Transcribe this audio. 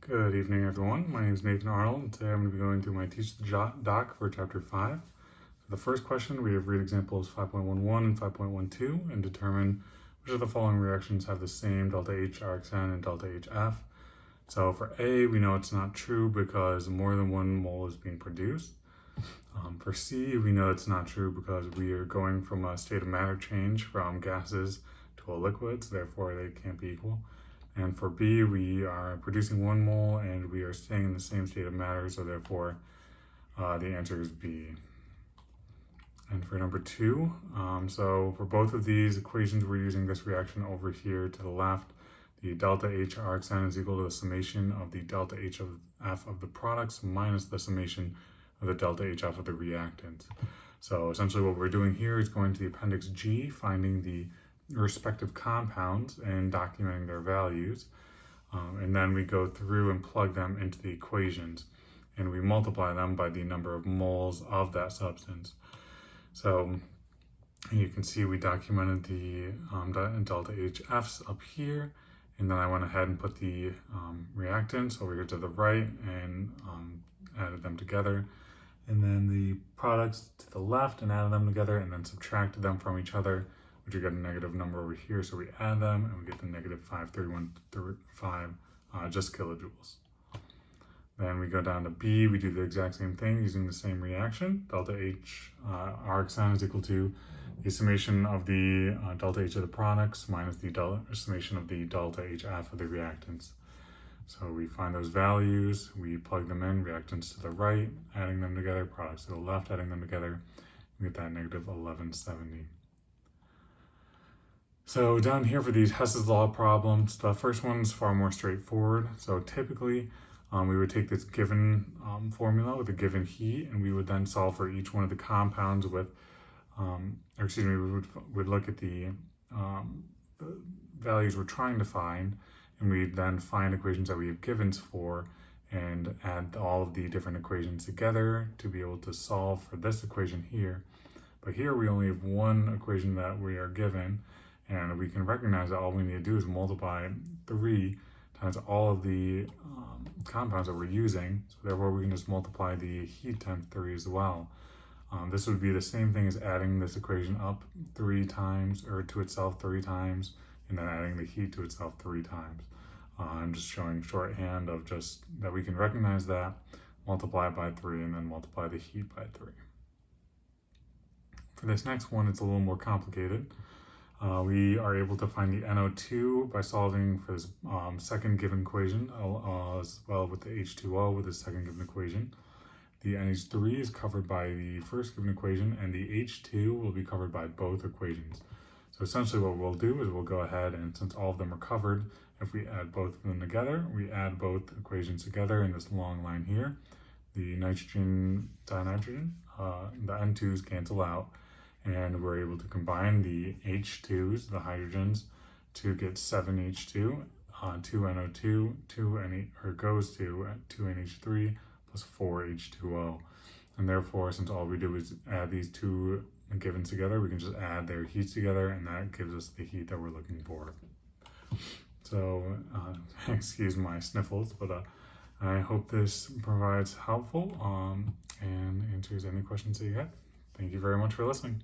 Good evening, everyone. My name is Nathan Arnold, and today I'm going to be going through my Teach the Doc for Chapter 5. For the first question, we have read examples 5.11 and 5.12 and determine which of the following reactions have the same delta H RxN and delta HF. So for A, we know it's not true because more than one mole is being produced. For C, we know it's not true because we are going from a state of matter change from gases to a liquid, so therefore they can't be equal. And for B, we are producing 1 mole and we are staying in the same state of matter, so therefore the answer is B. And for number 2, so for both of these equations, we're using this reaction over here to the left. The delta H RxN is equal to the summation of the delta HF of the products minus the summation of the delta HF of the reactants. So essentially what we're doing here is going to the appendix G, finding the respective compounds and documenting their values. And then we go through and plug them into the equations and we multiply them by the number of moles of that substance. So you can see we documented the delta HFs up here, and then I went ahead and put the reactants over here to the right and added them together, and then the products to the left and added them together and then subtracted them from each other, which we get a negative number over here, so we add them and we get the negative 531.5 just kilojoules. Then we go down to B, we do the exact same thing using the same reaction. Delta H RxN is equal to the summation of the delta H of the products minus the summation of the delta HF of the reactants. So we find those values, we plug them in, reactants to the right, adding them together, products to the left, adding them together, we get that negative 1170. So down here for these Hess's Law problems, the first one is far more straightforward. So typically, we would take this given formula with a given heat, and we would then solve for each one of the compounds with, we would look at the values we're trying to find, and we then find equations that we have givens for and add all of the different equations together to be able to solve for this equation here. But here we only have one equation that we are given, and we can recognize that all we need to do is multiply 3 times all of the compounds that we're using, so therefore we can just multiply the heat times 3 as well. This would be the same thing as adding this equation up 3 times, or to itself 3 times, and then adding the heat to itself 3 times. I'm just showing shorthand of just that we can recognize that, multiply it by 3, and then multiply the heat by 3. For this next one, it's a little more complicated. We are able to find the NO2 by solving for this second given equation, as well with the H2O with the second given equation. The NH3 is covered by the first given equation, and the H2 will be covered by both equations. So essentially what we'll do is we'll go ahead, and since all of them are covered, if we add both of them together, we add both equations together in this long line here. The nitrogen, dinitrogen, the N2s cancel out, and we're able to combine the H2s, the hydrogens, to get 7H2, 2NO2, goes to 2NH3 plus 4H2O. And therefore, since all we do is add these two givens together, we can just add their heats together, and that gives us the heat that we're looking for. So, excuse my sniffles, but I hope this provides helpful and answers any questions that you have. Thank you very much for listening.